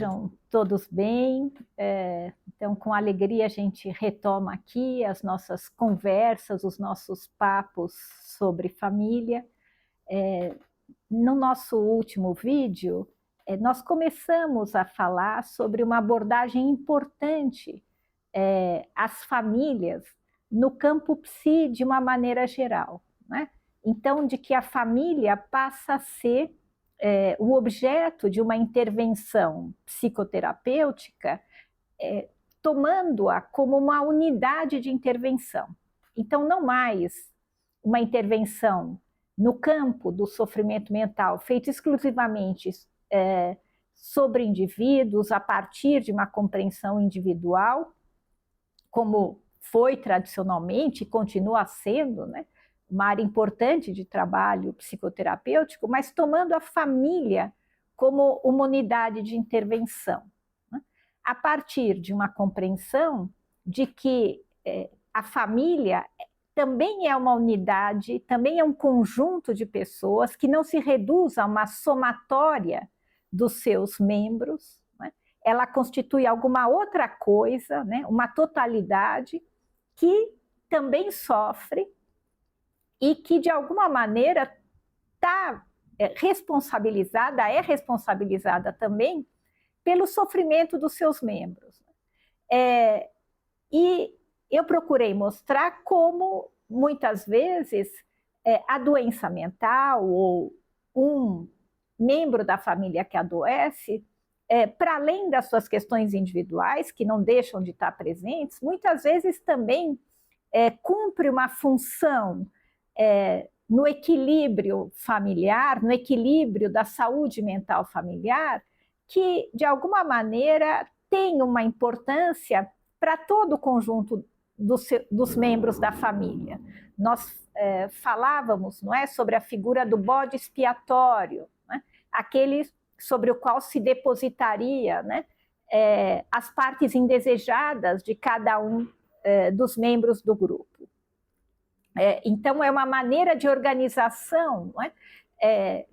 estejam todos bem. Então, com alegria, a gente retoma aqui as nossas conversas, os nossos papos sobre família. No nosso último vídeo, nós começamos a falar sobre uma abordagem importante às famílias no campo psi de uma maneira geral, né? Então, de que a família passa a ser o objeto de uma intervenção psicoterapêutica, tomando-a como uma unidade de intervenção. Então, não mais uma intervenção no campo do sofrimento mental, feita exclusivamente sobre indivíduos, a partir de uma compreensão individual, como foi tradicionalmente e continua sendo, né? Uma área importante de trabalho psicoterapêutico, mas tomando a família como uma unidade de intervenção, né? A partir de uma compreensão de que a família também é uma unidade, também é um conjunto de pessoas que não se reduz a uma somatória dos seus membros, né? Ela constitui alguma outra coisa, né? Uma totalidade que também sofre e que, de alguma maneira, é responsabilizada também pelo sofrimento dos seus membros. E eu procurei mostrar como, muitas vezes, a doença mental ou um membro da família que adoece, para além das suas questões individuais, que não deixam de estar presentes, muitas vezes também cumpre uma função no equilíbrio familiar, no equilíbrio da saúde mental familiar, que, de alguma maneira, tem uma importância para todo o conjunto dos membros da família. Nós falávamos, não é, sobre a figura do bode expiatório, né? Aquele sobre o qual se depositaria, né, as partes indesejadas de cada um dos membros do grupo. Então, é uma maneira de organização, não é?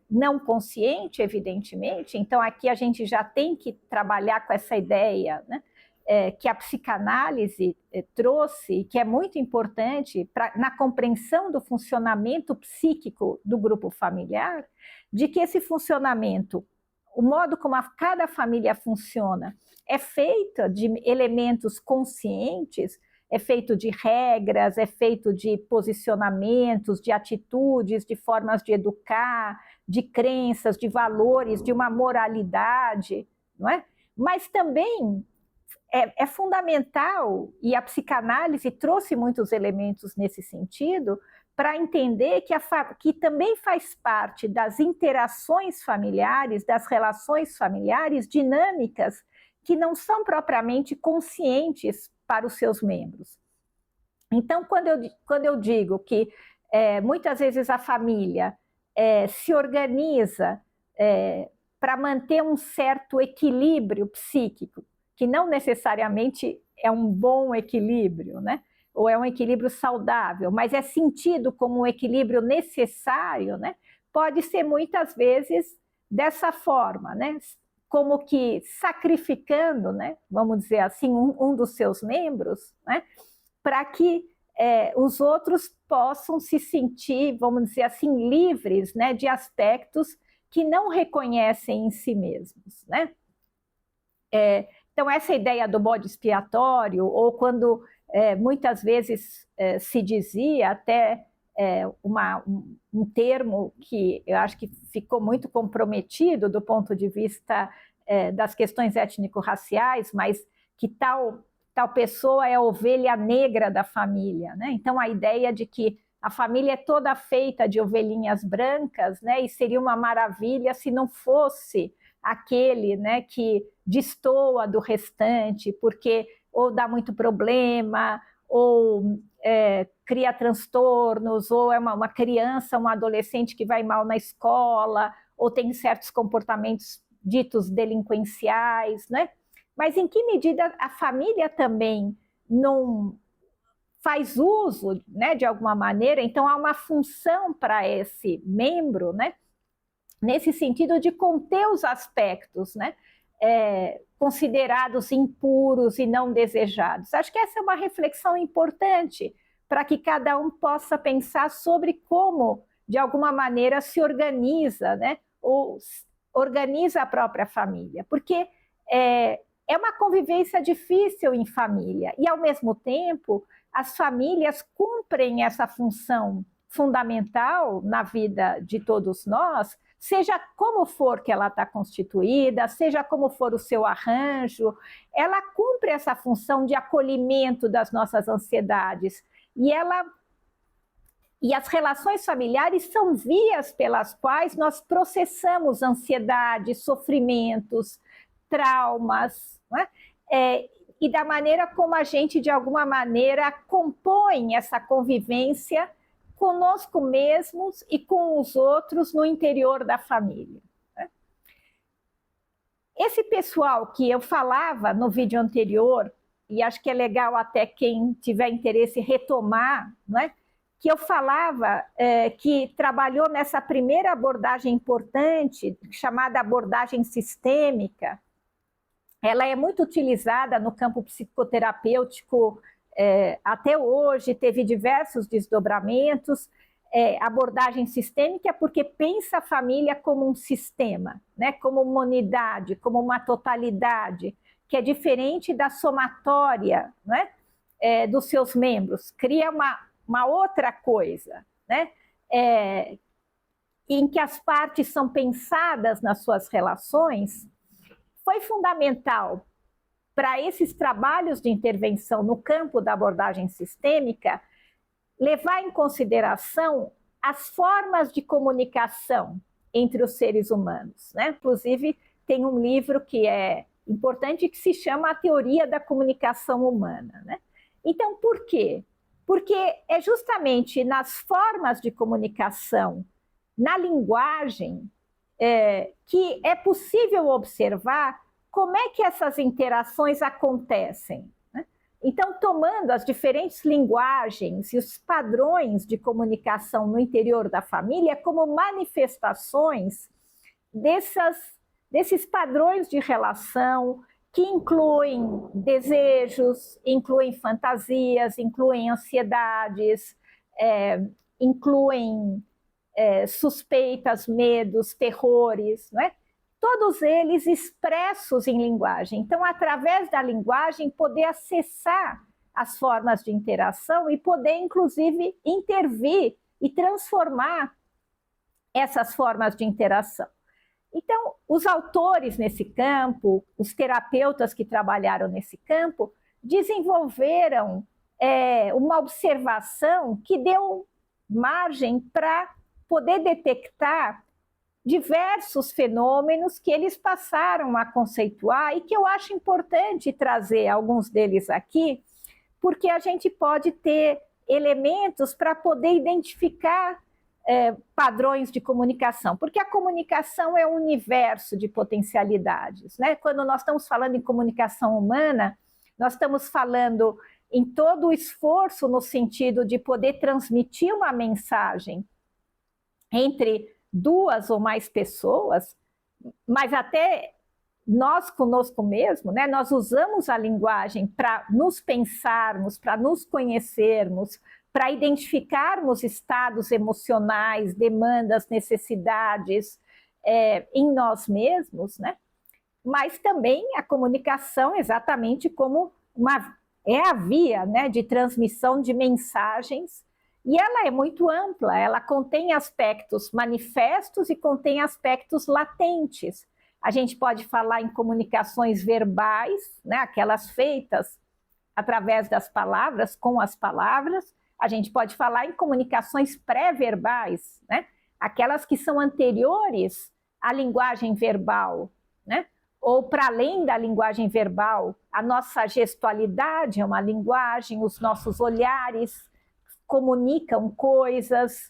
Não consciente, evidentemente. Então, aqui a gente já tem que trabalhar com essa ideia, né, que a psicanálise trouxe, que é muito importante na compreensão do funcionamento psíquico do grupo familiar, de que esse funcionamento, o modo como cada família funciona, é feito de elementos conscientes, é feito de regras, é feito de posicionamentos, de atitudes, de formas de educar, de crenças, de valores, de uma moralidade, não é? Mas também é fundamental, e a psicanálise trouxe muitos elementos nesse sentido, para entender que também faz parte das interações familiares, das relações familiares, dinâmicas que não são propriamente conscientes para os seus membros. Então, quando eu digo que muitas vezes a família se organiza para manter um certo equilíbrio psíquico, que não necessariamente é um bom equilíbrio, né? Ou é um equilíbrio saudável, mas é sentido como um equilíbrio necessário, né? Pode ser muitas vezes dessa forma, né? Como que sacrificando, né, vamos dizer assim, um dos seus membros, né, para que os outros possam se sentir, vamos dizer assim, livres, né, de aspectos que não reconhecem em si mesmos, né? Então, essa ideia do bode expiatório, ou quando muitas vezes se dizia até um termo que eu acho que ficou muito comprometido do ponto de vista das questões étnico-raciais, mas que tal pessoa é a ovelha negra da família, né? Então, a ideia de que a família é toda feita de ovelhinhas brancas, né? E seria uma maravilha se não fosse aquele, né, que destoa do restante, porque ou dá muito problema, ou cria transtornos, ou é uma criança, um adolescente que vai mal na escola, ou tem certos comportamentos ditos delinquenciais, né? Mas em que medida a família também não faz uso, né, de alguma maneira? Então há uma função para esse membro, né, nesse sentido de conter os aspectos, né, considerados impuros e não desejados. Acho que essa é uma reflexão importante para que cada um possa pensar sobre como, de alguma maneira, se organiza, né? Ou organiza a própria família, porque é uma convivência difícil em família e, ao mesmo tempo, as famílias cumprem essa função fundamental na vida de todos nós, seja como for que ela está constituída, seja como for o seu arranjo, ela cumpre essa função de acolhimento das nossas ansiedades. E as relações familiares são vias pelas quais nós processamos ansiedades, sofrimentos, traumas, né? E da maneira como a gente, de alguma maneira, compõe essa convivência conosco mesmos e com os outros no interior da família. Esse pessoal que eu falava no vídeo anterior, e acho que é legal até quem tiver interesse retomar, né? Que eu falava que trabalhou nessa primeira abordagem importante, chamada abordagem sistêmica. Ela é muito utilizada no campo psicoterapêutico até hoje, teve diversos desdobramentos. Abordagem sistêmica é porque pensa a família como um sistema, né? Como uma unidade, como uma totalidade, que é diferente da somatória, né? Dos seus membros, cria uma outra coisa, né? Em que as partes são pensadas nas suas relações. Foi fundamental para esses trabalhos de intervenção no campo da abordagem sistêmica levar em consideração as formas de comunicação entre os seres humanos, né? Inclusive, tem um livro que é importante que se chama A Teoria da Comunicação Humana, né? Então, por quê? Porque é justamente nas formas de comunicação, na linguagem, que é possível observar como é que essas interações acontecem, né? Então, tomando as diferentes linguagens e os padrões de comunicação no interior da família como manifestações desses padrões de relação que incluem desejos, incluem fantasias, incluem ansiedades, incluem suspeitas, medos, terrores, né? Todos eles expressos em linguagem. Então, através da linguagem, poder acessar as formas de interação e poder, inclusive, intervir e transformar essas formas de interação. Então, os autores nesse campo, os terapeutas que trabalharam nesse campo, desenvolveram uma observação que deu margem para poder detectar diversos fenômenos que eles passaram a conceituar e que eu acho importante trazer alguns deles aqui, porque a gente pode ter elementos para poder identificar padrões de comunicação, porque a comunicação é um universo de potencialidades, né? Quando nós estamos falando em comunicação humana, nós estamos falando em todo o esforço no sentido de poder transmitir uma mensagem entre duas ou mais pessoas, mas até nós conosco mesmo, né? Nós usamos a linguagem para nos pensarmos, para nos conhecermos, para identificarmos estados emocionais, demandas, necessidades em nós mesmos, né? Mas também a comunicação exatamente como a via, né, de transmissão de mensagens. E ela é muito ampla, ela contém aspectos manifestos e contém aspectos latentes. A gente pode falar em comunicações verbais, né, aquelas feitas através das palavras, com as palavras. A gente pode falar em comunicações pré-verbais, né, aquelas que são anteriores à linguagem verbal, né, ou para além da linguagem verbal. A nossa gestualidade é uma linguagem, os nossos olhares comunicam coisas,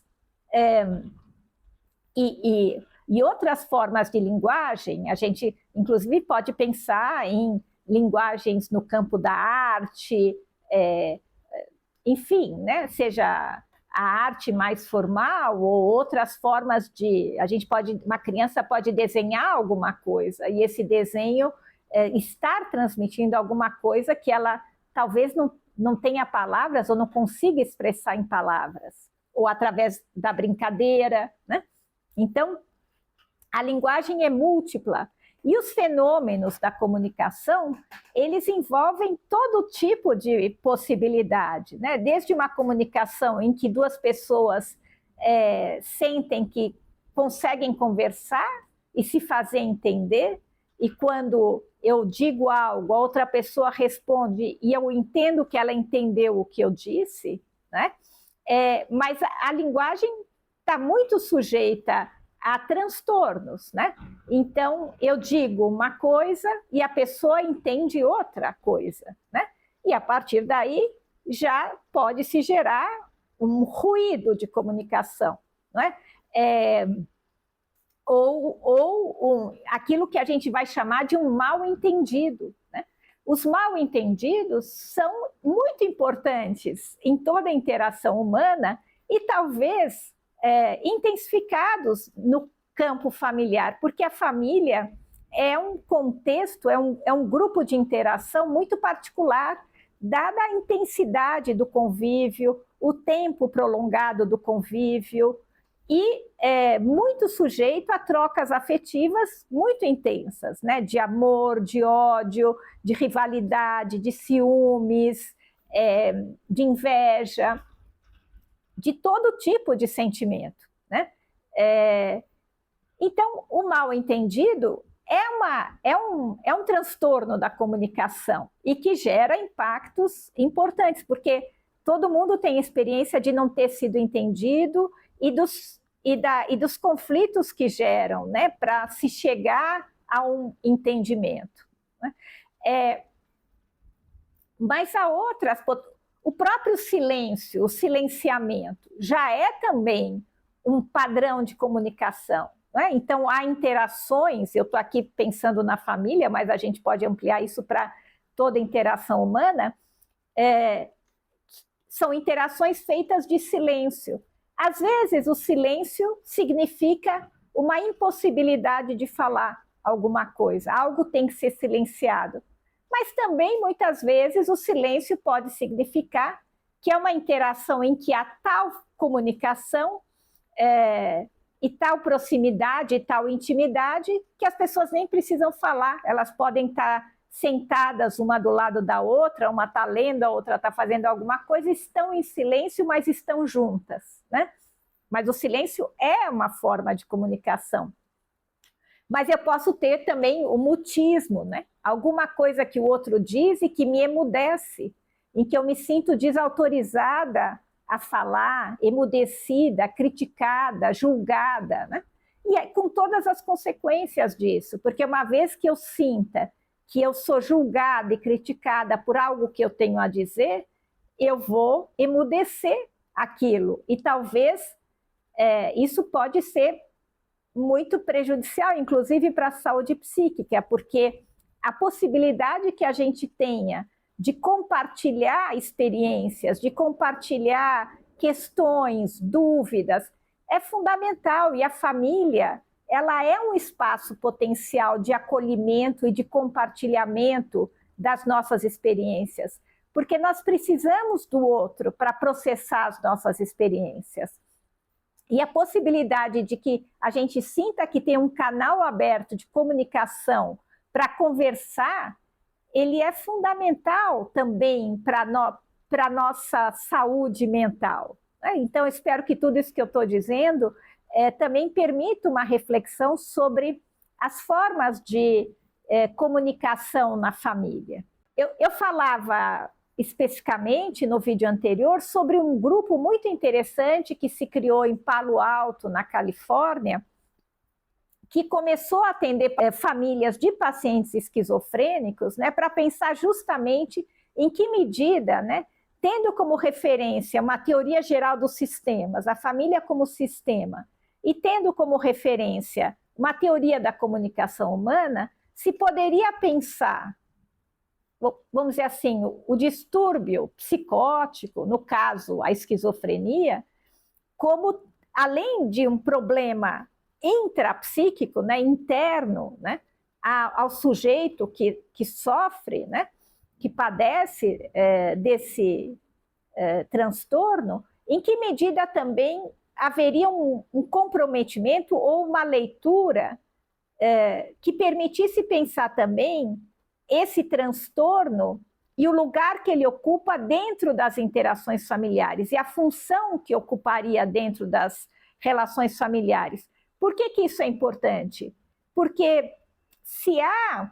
e outras formas de linguagem. A gente, inclusive, pode pensar em linguagens no campo da arte, enfim, né? Seja a arte mais formal ou outras formas de... uma criança pode desenhar alguma coisa, e esse desenho estar transmitindo alguma coisa que ela talvez não tenha palavras ou não consiga expressar em palavras, ou através da brincadeira, né? Então, a linguagem é múltipla. E os fenômenos da comunicação, eles envolvem todo tipo de possibilidade, né? Desde uma comunicação em que duas pessoas sentem que conseguem conversar e se fazer entender, e quando eu digo algo, a outra pessoa responde e eu entendo que ela entendeu o que eu disse, né? Mas a linguagem está muito sujeita a transtornos, né? Então, eu digo uma coisa e a pessoa entende outra coisa, né? E a partir daí já pode se gerar um ruído de comunicação, né? Aquilo que a gente vai chamar de um mal-entendido, né? Os mal-entendidos são muito importantes em toda a interação humana e talvez intensificados no campo familiar, porque a família é um contexto, é um grupo de interação muito particular, dada a intensidade do convívio, o tempo prolongado do convívio, e muito sujeito a trocas afetivas muito intensas, né? De amor, de ódio, de rivalidade, de ciúmes, de inveja, de todo tipo de sentimento, né? Então, o mal-entendido é um transtorno da comunicação e que gera impactos importantes, porque todo mundo tem experiência de não ter sido entendido e dos conflitos que geram, né, para se chegar a um entendimento, né? Mas há outras, o próprio silêncio, o silenciamento, já é também um padrão de comunicação, né? Então, há interações, eu estou aqui pensando na família, mas a gente pode ampliar isso para toda interação humana, são interações feitas de silêncio. Às vezes, o silêncio significa uma impossibilidade de falar alguma coisa, algo tem que ser silenciado. Mas também, muitas vezes, o silêncio pode significar que é uma interação em que há tal comunicação e tal proximidade e tal intimidade que as pessoas nem precisam falar, elas podem estar sentadas uma do lado da outra, uma está lendo, a outra está fazendo alguma coisa, estão em silêncio, mas estão juntas, né? Mas o silêncio é uma forma de comunicação. Mas eu posso ter também o mutismo, né? Alguma coisa que o outro diz e que me emudece, em que eu me sinto desautorizada a falar, emudecida, criticada, julgada, né? E com todas as consequências disso, porque uma vez que eu sinta que eu sou julgada e criticada por algo que eu tenho a dizer, eu vou emudecer aquilo. E talvez isso pode ser muito prejudicial, inclusive para a saúde psíquica, porque a possibilidade que a gente tenha de compartilhar experiências, de compartilhar questões, dúvidas, é fundamental. E a família, ela é um espaço potencial de acolhimento e de compartilhamento das nossas experiências, porque nós precisamos do outro para processar as nossas experiências. E a possibilidade de que a gente sinta que tem um canal aberto de comunicação para conversar, ele é fundamental também para a nossa saúde mental. Então, espero que tudo isso que eu estou dizendo também permita uma reflexão sobre as formas de comunicação na família. Eu falava especificamente no vídeo anterior sobre um grupo muito interessante que se criou em Palo Alto, na Califórnia, que começou a atender famílias de pacientes esquizofrênicos, né, para pensar justamente em que medida, né, tendo como referência uma teoria geral dos sistemas, a família como sistema, e tendo como referência uma teoria da comunicação humana, se poderia pensar, vamos dizer assim, o distúrbio psicótico, no caso a esquizofrenia, como além de um problema intrapsíquico, né, interno, né, ao sujeito que sofre, né, que padece desse transtorno, em que medida também haveria um comprometimento ou uma leitura que permitisse pensar também esse transtorno e o lugar que ele ocupa dentro das interações familiares e a função que ocuparia dentro das relações familiares. Por que isso é importante? Porque se há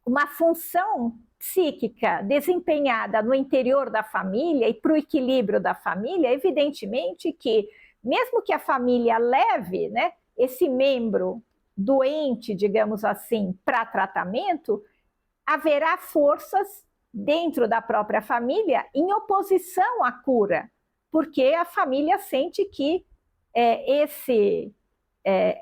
uma função psíquica desempenhada no interior da família e para o equilíbrio da família, evidentemente que, mesmo que a família leve, né, esse membro doente, digamos assim, para tratamento, haverá forças dentro da própria família em oposição à cura, porque a família sente que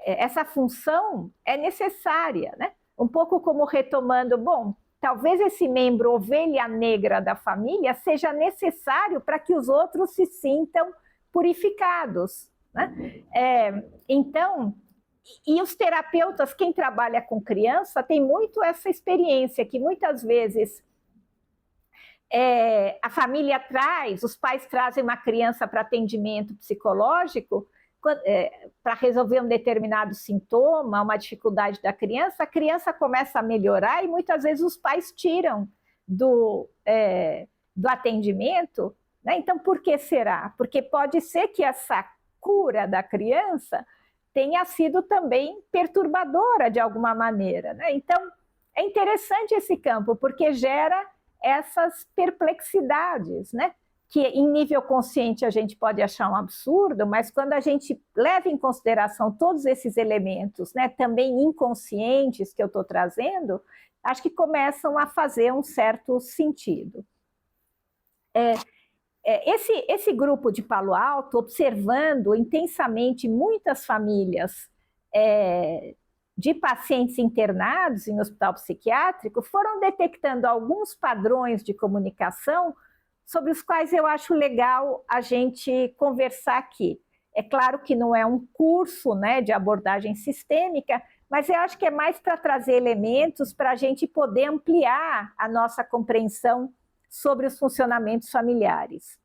essa função é necessária, né? Um pouco como retomando, bom, talvez esse membro ovelha negra da família seja necessário para que os outros se sintam purificados, né? Então, e os terapeutas, quem trabalha com criança, tem muito essa experiência, que muitas vezes a família os pais trazem uma criança para atendimento psicológico, para resolver um determinado sintoma, uma dificuldade da criança, a criança começa a melhorar e muitas vezes os pais tiram do atendimento, né? Então, por que será? Porque pode ser que essa cura da criança tenha sido também perturbadora de alguma maneira, né? Então, é interessante esse campo, porque gera essas perplexidades, né? Que em nível consciente a gente pode achar um absurdo, mas quando a gente leva em consideração todos esses elementos, né, também inconscientes que eu estou trazendo, acho que começam a fazer um certo sentido. Esse grupo de Palo Alto, observando intensamente muitas famílias de pacientes internados em hospital psiquiátrico, foram detectando alguns padrões de comunicação sobre os quais eu acho legal a gente conversar aqui. É claro que não é um curso, né, de abordagem sistêmica, mas eu acho que é mais para trazer elementos para a gente poder ampliar a nossa compreensão sobre os funcionamentos familiares.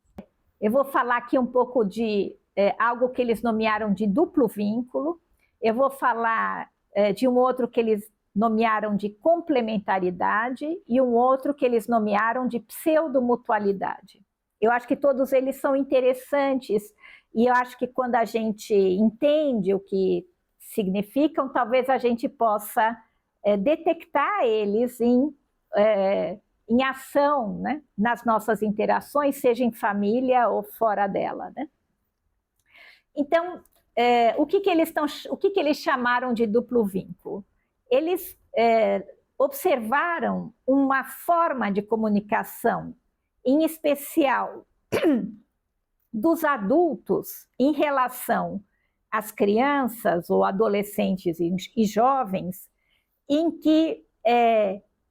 Eu vou falar aqui um pouco de algo que eles nomearam de duplo vínculo, eu vou falar de um outro que eles nomearam de complementaridade e um outro que eles nomearam de pseudomutualidade. Eu acho que todos eles são interessantes e eu acho que quando a gente entende o que significam, talvez a gente possa detectar eles em ação, né, nas nossas interações, seja em família ou fora dela, né? Então, o que eles chamaram de duplo vínculo? Eles observaram uma forma de comunicação, em especial dos adultos, em relação às crianças ou adolescentes e jovens, em que,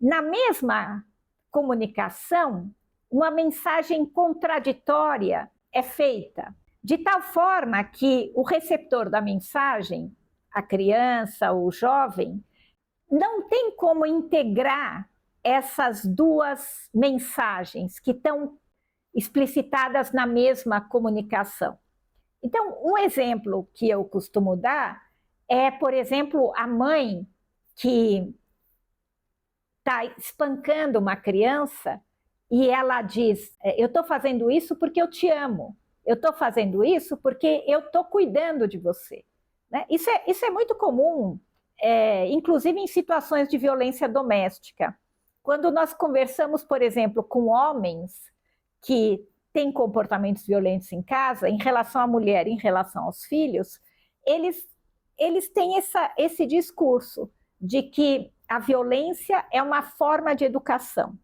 na mesma comunicação, uma mensagem contraditória é feita, de tal forma que o receptor da mensagem, a criança, o jovem, não tem como integrar essas duas mensagens que estão explicitadas na mesma comunicação. Então, um exemplo que eu costumo dar é, por exemplo, a mãe que está espancando uma criança e ela diz: eu estou fazendo isso porque eu te amo, eu estou fazendo isso porque eu estou cuidando de você. Né? Isso é muito comum, inclusive em situações de violência doméstica. Quando nós conversamos, por exemplo, com homens que têm comportamentos violentos em casa, em relação à mulher, em relação aos filhos, eles têm esse discurso de que a violência é uma forma de educação,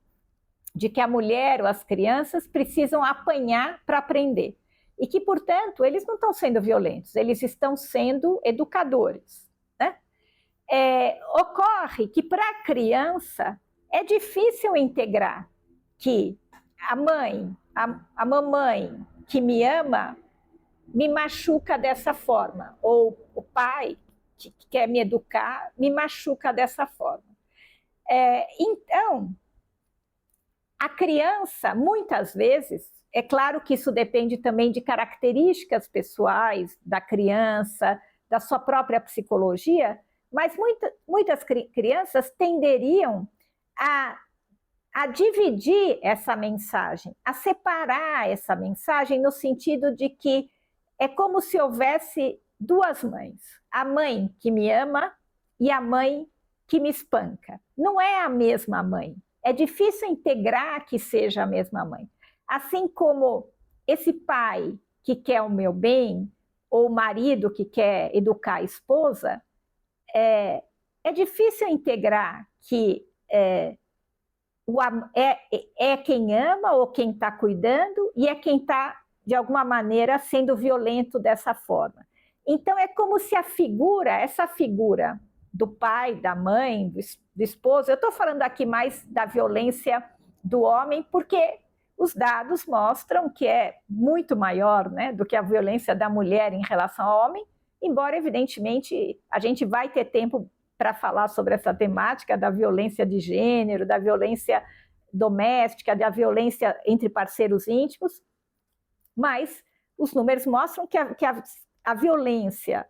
de que a mulher ou as crianças precisam apanhar para aprender. E que, portanto, eles não estão sendo violentos, eles estão sendo educadores. Né? Ocorre que, para a criança, é difícil integrar que a mãe, a mamãe que me ama, me machuca dessa forma, ou o pai que quer me educar me machuca dessa forma. Então, a criança, muitas vezes, é claro que isso depende também de características pessoais da criança, da sua própria psicologia, mas muitas crianças tenderiam a dividir essa mensagem, a separar essa mensagem no sentido de que é como se houvesse duas mães, a mãe que me ama e a mãe que me espanca. Não é a mesma mãe. É difícil integrar que seja a mesma mãe. Assim como esse pai que quer o meu bem, ou o marido que quer educar a esposa, é difícil integrar que é quem ama ou quem está cuidando e é quem está, de alguma maneira, sendo violento dessa forma. Então, é como se essa figura do pai, da mãe, do esposo, eu estou falando aqui mais da violência do homem, porque os dados mostram que é muito maior, né, do que a violência da mulher em relação ao homem, embora, evidentemente, a gente vai ter tempo para falar sobre essa temática da violência de gênero, da violência doméstica, da violência entre parceiros íntimos, mas os números mostram que a violência,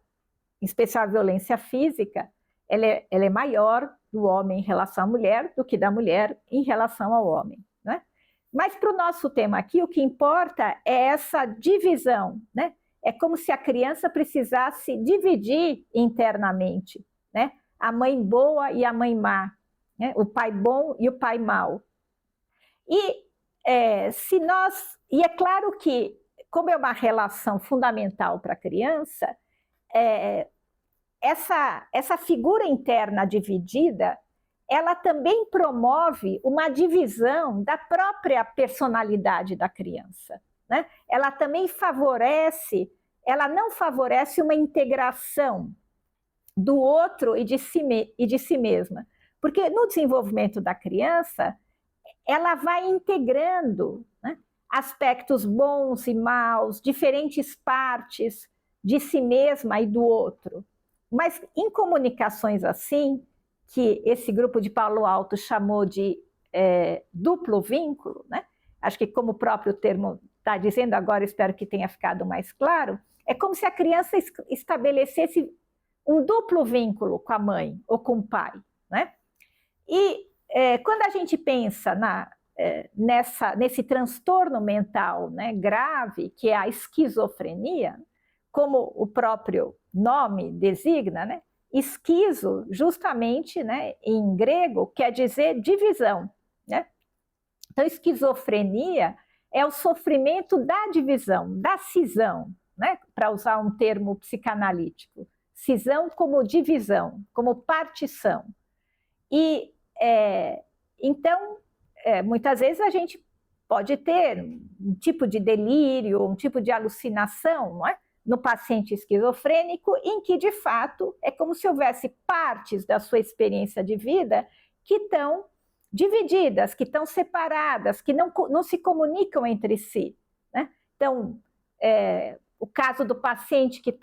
em especial a violência física, ela é maior do homem em relação à mulher do que da mulher em relação ao homem, né? Mas para o nosso tema aqui, o que importa é essa divisão, né? É como se a criança precisasse dividir internamente, né? A mãe boa e a mãe má, né? O pai bom e o pai mau. E é claro que, como é uma relação fundamental para a criança, essa figura interna dividida, ela também promove uma divisão da própria personalidade da criança, né? Ela também não favorece uma integração do outro e de si mesma. Porque no desenvolvimento da criança, ela vai integrando, né, aspectos bons e maus, diferentes partes de si mesma e do outro. Mas em comunicações assim, que esse grupo de Palo Alto chamou de duplo vínculo, né? Acho que como o próprio termo está dizendo agora, espero que tenha ficado mais claro, é como se a criança estabelecesse um duplo vínculo com a mãe ou com o pai, né? E quando a gente pensa nesse transtorno mental, né, grave, que é a esquizofrenia, como o próprio nome designa, né? Esquizo, justamente, né, em grego, quer dizer divisão, né? Então, esquizofrenia é o sofrimento da divisão, da cisão, né? Para usar um termo psicanalítico. Cisão como divisão, como partição. E, então, muitas vezes a gente pode ter um tipo de delírio, um tipo de alucinação, não é? No paciente esquizofrênico, em que, de fato, é como se houvesse partes da sua experiência de vida que estão divididas, que estão separadas, que não se comunicam entre si, né? Então, o caso do paciente que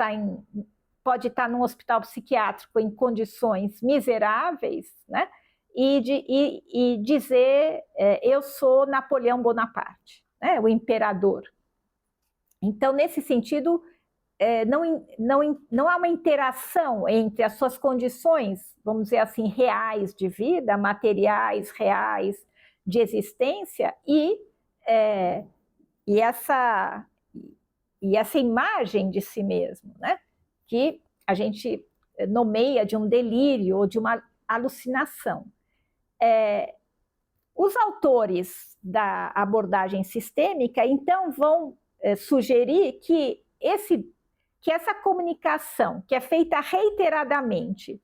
pode estar num hospital psiquiátrico em condições miseráveis, né? E dizer, eu sou Napoleão Bonaparte, né? O imperador. Então, nesse sentido, não há uma interação entre as suas condições, vamos dizer assim, reais de vida, materiais, reais, de existência, e essa imagem de si mesmo, né? Que a gente nomeia de um delírio ou de uma alucinação. Os autores da abordagem sistêmica, então, vão sugerir que essa comunicação, que é feita reiteradamente,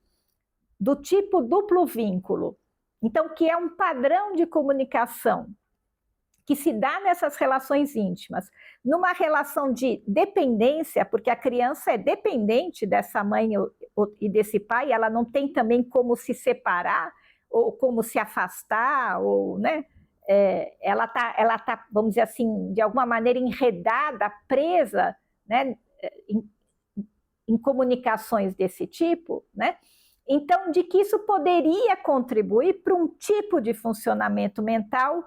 do tipo duplo vínculo, então, que é um padrão de comunicação que se dá nessas relações íntimas, numa relação de dependência, porque a criança é dependente dessa mãe e desse pai, ela não tem também como se separar, ou como se afastar, ou, né? Ela tá, vamos dizer assim, de alguma maneira enredada, presa, né? em comunicações desse tipo, né? Então, de que isso poderia contribuir para um tipo de funcionamento mental,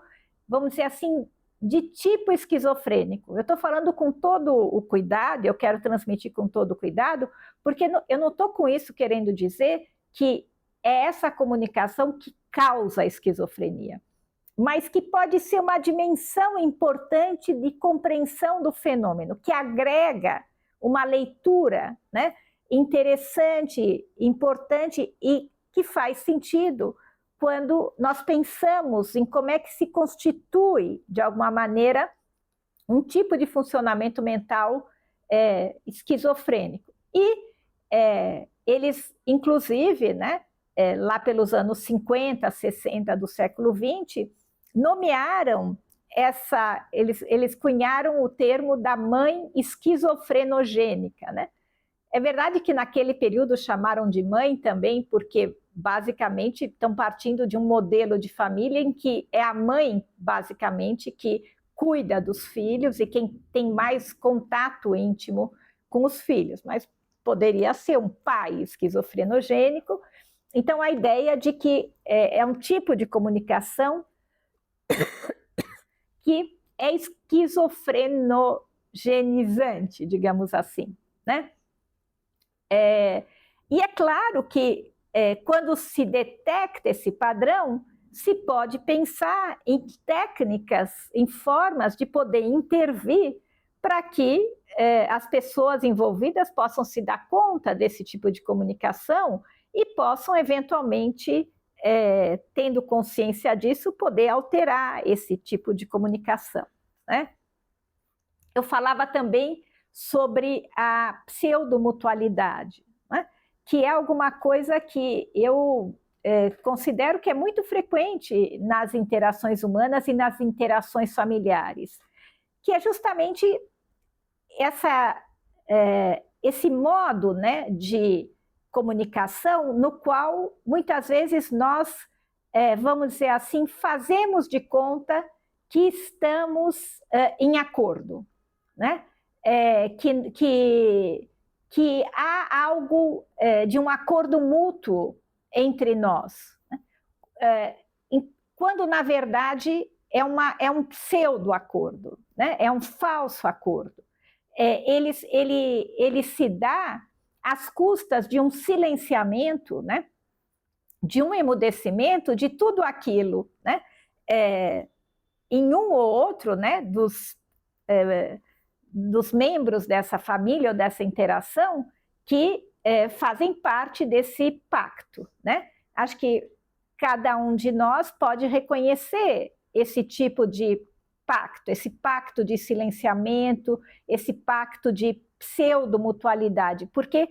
vamos dizer assim, de tipo esquizofrênico. Eu estou falando com todo o cuidado, eu quero transmitir com todo o cuidado, porque eu não estou com isso querendo dizer que é essa comunicação que causa a esquizofrenia, mas que pode ser uma dimensão importante de compreensão do fenômeno, que agrega uma leitura, né, interessante, importante e que faz sentido quando nós pensamos em como é que se constitui, de alguma maneira, um tipo de funcionamento mental esquizofrênico. E eles, inclusive, né, lá pelos anos 50, 60 do século XX, nomearam eles cunharam o termo da mãe esquizofrenogênica, né? É verdade que naquele período chamaram de mãe também, porque basicamente estão partindo de um modelo de família em que é a mãe, basicamente, que cuida dos filhos e quem tem mais contato íntimo com os filhos, mas poderia ser um pai esquizofrenogênico. Então, a ideia de que é um tipo de comunicação que é esquizofrenogenizante, digamos assim, né? E é claro que quando se detecta esse padrão, se pode pensar em técnicas, em formas de poder intervir para que as pessoas envolvidas possam se dar conta desse tipo de comunicação e possam, eventualmente, tendo consciência disso, poder alterar esse tipo de comunicação, né? Eu falava também sobre a pseudomutualidade, né? Que é alguma coisa que eu considero que é muito frequente nas interações humanas e nas interações familiares, que é justamente esse modo, né, de comunicação no qual muitas vezes nós, vamos dizer assim, fazemos de conta que estamos em acordo, né? Que há algo de um acordo mútuo entre nós, né? Quando, na verdade, é um pseudo-acordo, né? É um falso acordo. Ele se dá às custas de um silenciamento, né? De um emudecimento de tudo aquilo, né? Em um ou outro, né, dos membros dessa família ou dessa interação que fazem parte desse pacto, né? Acho que cada um de nós pode reconhecer esse tipo de pacto, esse pacto de silenciamento, esse pacto de pseudo-mutualidade, porque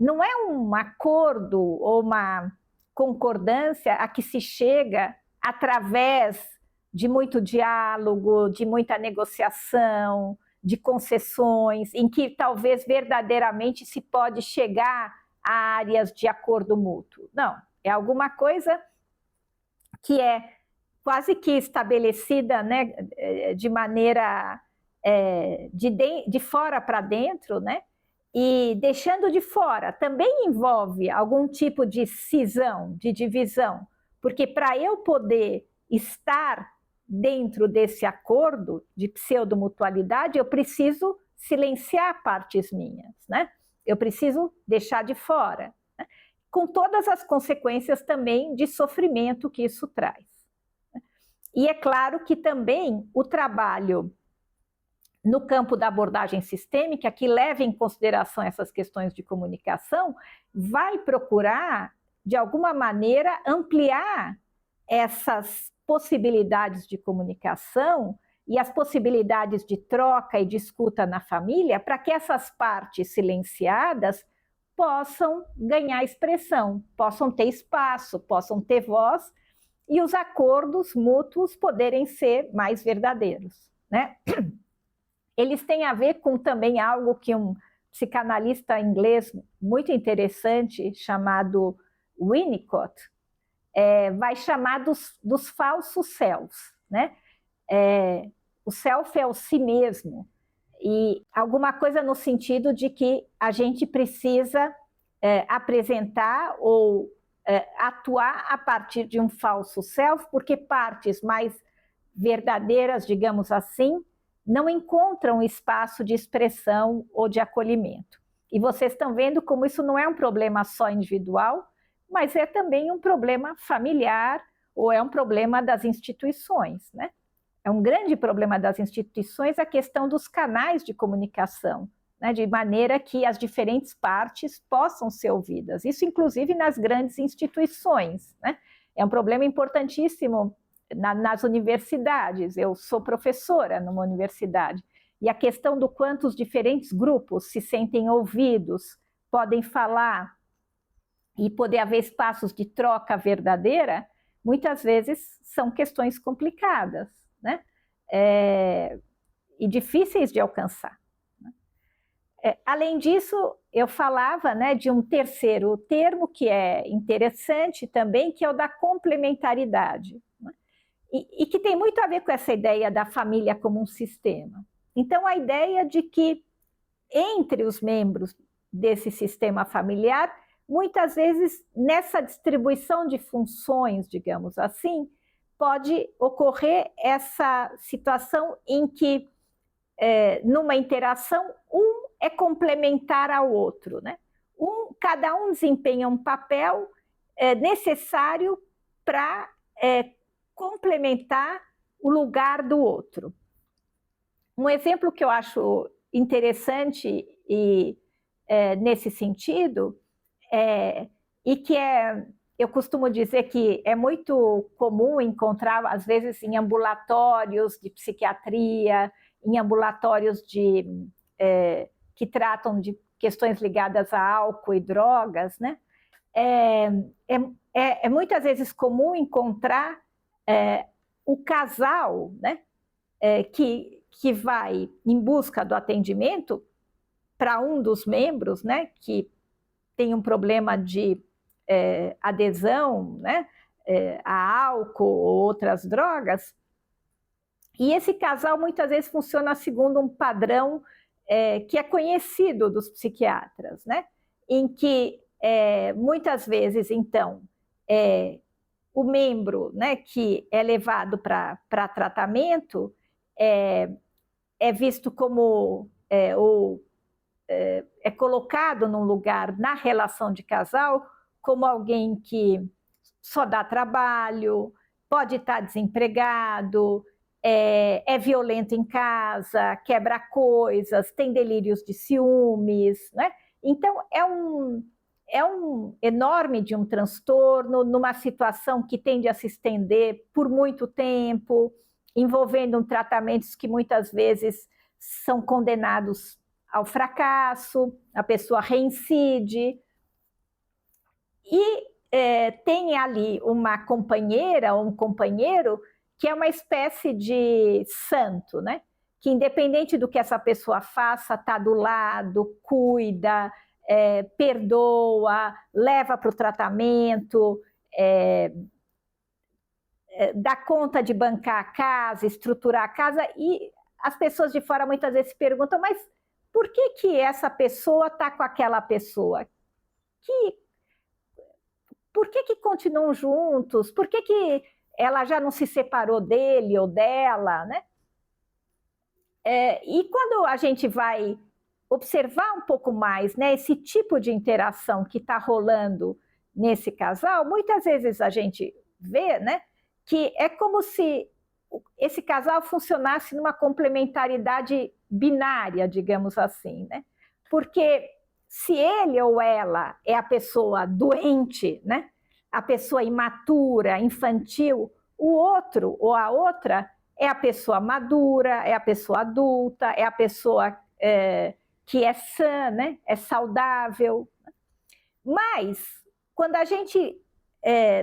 não é um acordo ou uma concordância a que se chega através de muito diálogo, de muita negociação, de concessões, em que talvez verdadeiramente se pode chegar a áreas de acordo mútuo. Não, é alguma coisa que é quase que estabelecida, né, de maneira de fora para dentro, né? E deixando de fora também envolve algum tipo de cisão, de divisão, porque para eu poder estar dentro desse acordo de pseudomutualidade, eu preciso silenciar partes minhas, né? Eu preciso deixar de fora, né? Com todas as consequências também de sofrimento que isso traz. E é claro que também o trabalho no campo da abordagem sistêmica, que leva em consideração essas questões de comunicação, vai procurar, de alguma maneira, ampliar essas possibilidades de comunicação e as possibilidades de troca e de escuta na família, para que essas partes silenciadas possam ganhar expressão, possam ter espaço, possam ter voz, e os acordos mútuos poderem ser mais verdadeiros, né? Eles têm a ver com também algo que um psicanalista inglês muito interessante, chamado Winnicott, vai chamar dos falsos selves, né? O self é o si mesmo. E alguma coisa no sentido de que a gente precisa apresentar ou atuar a partir de um falso self, porque partes mais verdadeiras, digamos assim, não encontram espaço de expressão ou de acolhimento. E vocês estão vendo como isso não é um problema só individual, mas é também um problema familiar ou é um problema das instituições, né? É um grande problema das instituições a questão dos canais de comunicação, né, de maneira que as diferentes partes possam ser ouvidas. Isso, inclusive, nas grandes instituições, né? É um problema importantíssimo nas universidades. Eu sou professora numa universidade, e a questão do quanto os diferentes grupos se sentem ouvidos, podem falar e poder haver espaços de troca verdadeira, muitas vezes são questões complicadas, né? E difíceis de alcançar. Além disso, eu falava, né, de um terceiro termo que é interessante também, que é o da complementaridade, né? E que tem muito a ver com essa ideia da família como um sistema. Então, a ideia de que entre os membros desse sistema familiar, muitas vezes nessa distribuição de funções, digamos assim, pode ocorrer essa situação em que, numa interação, um é complementar ao outro, né? Cada um desempenha um papel necessário para complementar o lugar do outro. Um exemplo que eu acho interessante nesse sentido, e que eu costumo dizer que é muito comum encontrar, às vezes, em ambulatórios de psiquiatria, em ambulatórios que tratam de questões ligadas a álcool e drogas, né? Muitas vezes comum encontrar o casal, né? Que vai em busca do atendimento para um dos membros, né? Que tem um problema de adesão, né? A álcool ou outras drogas. E esse casal muitas vezes funciona segundo um padrão que é conhecido dos psiquiatras, né? Em que muitas vezes, então, o membro, né, que é levado para tratamento é visto como é colocado num lugar na relação de casal como alguém que só dá trabalho, pode estar desempregado, é violento em casa, quebra coisas, tem delírios de ciúmes, né? Então, é um enorme de um transtorno numa situação que tende a se estender por muito tempo, envolvendo tratamentos que muitas vezes são condenados ao fracasso, a pessoa reincide, e tem ali uma companheira ou um companheiro que é uma espécie de santo, né? Que independente do que essa pessoa faça, está do lado, cuida, perdoa, leva para o tratamento, dá conta de bancar a casa, estruturar a casa, e as pessoas de fora muitas vezes se perguntam, mas por que essa pessoa está com aquela pessoa? Por que continuam juntos? Por que ela já não se separou dele ou dela, né? E quando a gente vai observar um pouco mais, né, esse tipo de interação que está rolando nesse casal, muitas vezes a gente vê, né, que é como se esse casal funcionasse numa complementaridade binária, digamos assim, né? Porque se ele ou ela é a pessoa doente, né, a pessoa imatura, infantil, o outro ou a outra é a pessoa madura, é a pessoa adulta, é a pessoa que é sã, né, é saudável. Mas, quando a gente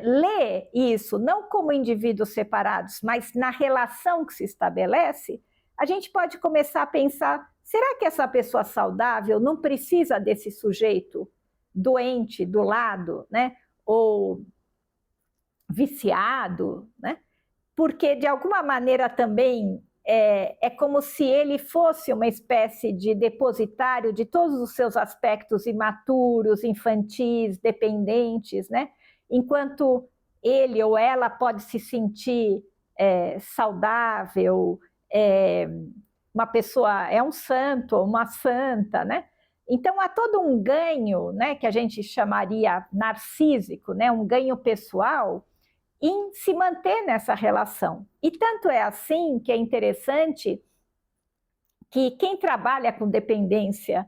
lê isso, não como indivíduos separados, mas na relação que se estabelece, a gente pode começar a pensar, será que essa pessoa saudável não precisa desse sujeito doente do lado, né? Ou viciado, né? Porque, de alguma maneira, também é como se ele fosse uma espécie de depositário de todos os seus aspectos imaturos, infantis, dependentes, né? Enquanto ele ou ela pode se sentir saudável, uma pessoa é um santo ou uma santa, né? Então há todo um ganho, né, que a gente chamaria narcísico, né, um ganho pessoal em se manter nessa relação. E tanto é assim que é interessante que quem trabalha com dependência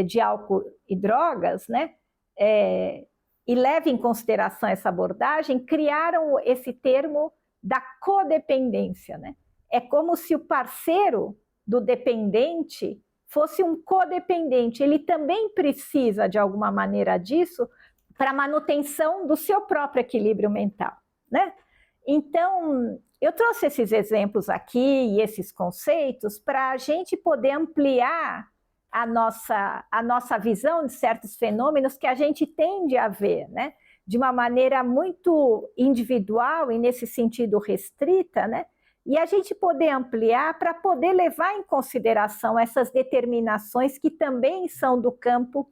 de álcool e drogas, né, e leva em consideração essa abordagem, criaram esse termo da codependência, né? É como se o parceiro do dependente fosse um codependente. Ele também precisa, de alguma maneira, disso para a manutenção do seu próprio equilíbrio mental, né? Então, eu trouxe esses exemplos aqui e esses conceitos para a gente poder ampliar a nossa visão de certos fenômenos que a gente tende a ver, né? De uma maneira muito individual e nesse sentido restrita, né? E a gente poder ampliar para poder levar em consideração essas determinações que também são do campo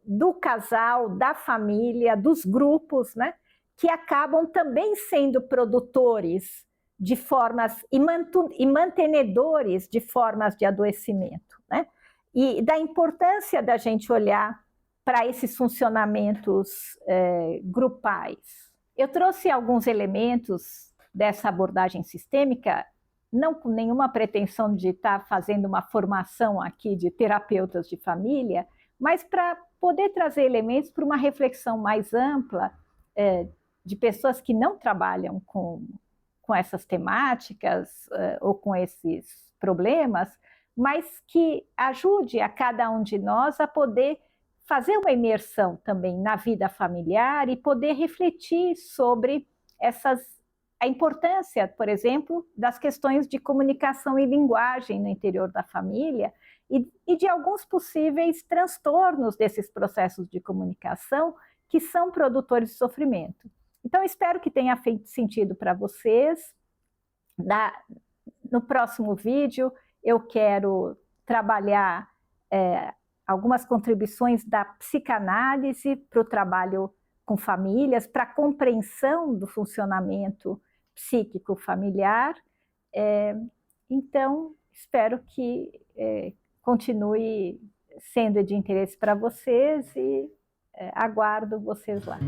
do casal, da família, dos grupos, né? Que acabam também sendo produtores de formas e mantenedores de formas de adoecimento, né? E da importância da gente olhar para esses funcionamentos grupais. Eu trouxe alguns elementos dessa abordagem sistêmica, não com nenhuma pretensão de estar fazendo uma formação aqui de terapeutas de família, mas para poder trazer elementos para uma reflexão mais ampla de pessoas que não trabalham com essas temáticas ou com esses problemas, mas que ajude a cada um de nós a poder fazer uma imersão também na vida familiar e poder refletir sobre a importância, por exemplo, das questões de comunicação e linguagem no interior da família e de alguns possíveis transtornos desses processos de comunicação que são produtores de sofrimento. Então, espero que tenha feito sentido para vocês. No próximo vídeo, eu quero trabalhar algumas contribuições da psicanálise para o trabalho com famílias, para a compreensão do funcionamento psíquico familiar. Então, espero que continue sendo de interesse para vocês e aguardo vocês lá.